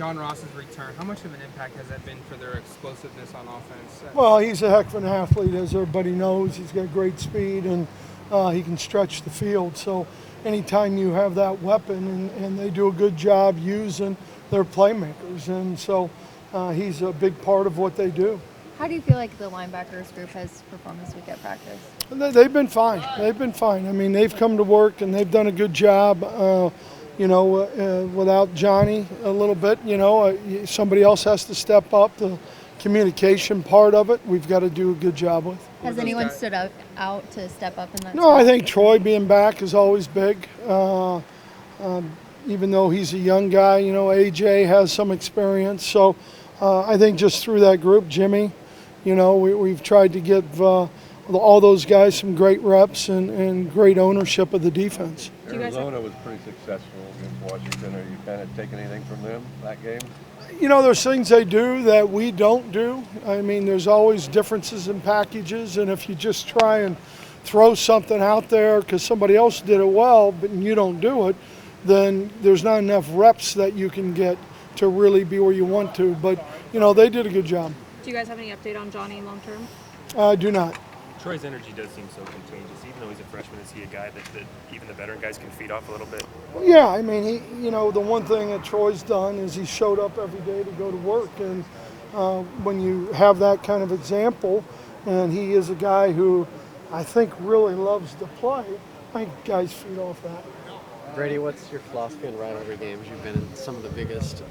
John Ross's return, how much of an impact has that been for their explosiveness on offense? Well, he's a heck of an athlete, as everybody knows. He's got great speed, and he can stretch the field. So anytime you have that weapon, and they do a good job using their playmakers, and so he's a big part of what they do. How do you feel like the linebackers group has performed this week at practice? They've been fine. They've been fine. I mean, they've come to work, and they've done a good job. Without Johnny a little bit, somebody else has to step up. The communication part of it, we've got to do a good job with. Has anyone stood out to step up in that? No, I think Troy being back is always big. Even though he's a young guy, AJ has some experience. So I think just through that group, Jimmy, we've tried to give all those guys some great reps and great ownership of the defense. Arizona was pretty successful against Washington. Are you kind of taking anything from them, that game? There's things they do that we don't do. I mean, there's always differences in packages, and if you just try and throw something out there because somebody else did it well, but you don't do it, then there's not enough reps that you can get to really be where you want to. But, they did a good job. Do you guys have any update on Johnny long term? I do not. Troy's energy does seem so contagious. Even though he's a freshman, is he a guy that even the veteran guys can feed off a little bit? Yeah, I mean, the one thing that Troy's done is he showed up every day to go to work. And when you have that kind of example, and he is a guy who I think really loves to play, I think guys feed off that. Brady, what's your philosophy on rivalry games? You've been in some of the biggest.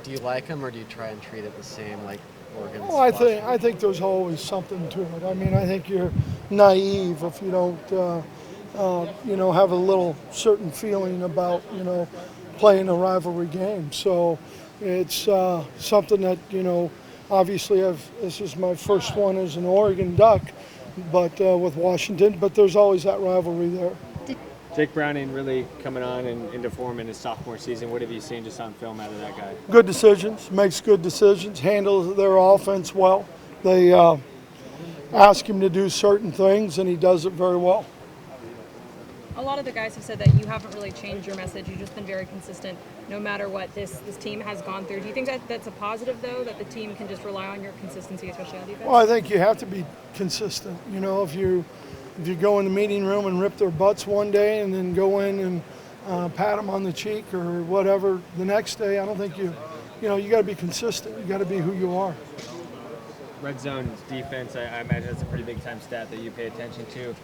Do you like them, or do you try and treat it the same like Oregon's? Well, I think there's always something to it. I mean, I think you're naive if you don't, have a little certain feeling about, playing a rivalry game. So it's something that, obviously this is my first one as an Oregon Duck, but with Washington, but there's always that rivalry there. Jake Browning really coming on and into form in his sophomore season. What have you seen just on film out of that guy? Good decisions, makes good decisions, handles their offense well. They ask him to do certain things, and he does it very well. A lot of the guys have said that you haven't really changed your message. You've just been very consistent no matter what this team has gone through. Do you think that that's a positive, though, that the team can just rely on your consistency, especially on defense? Well, I think you have to be consistent. If you go in the meeting room and rip their butts one day and then go in and pat them on the cheek or whatever the next day, I don't think you got to be consistent. You got to be who you are. Red zone defense, I imagine that's a pretty big time stat that you pay attention to.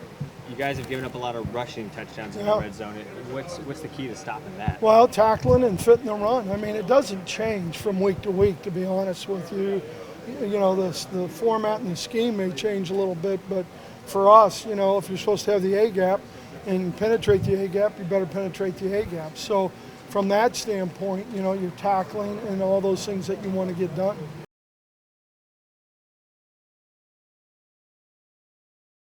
You guys have given up a lot of rushing touchdowns in the red zone. What's the key to stopping that? Well, tackling and fitting the run. I mean, it doesn't change from week to week, to be honest with you. The format and the scheme may change a little bit, but for us, if you're supposed to have the A-gap and penetrate the A-gap, you better penetrate the A-gap. So from that standpoint, you're tackling and all those things that you want to get done.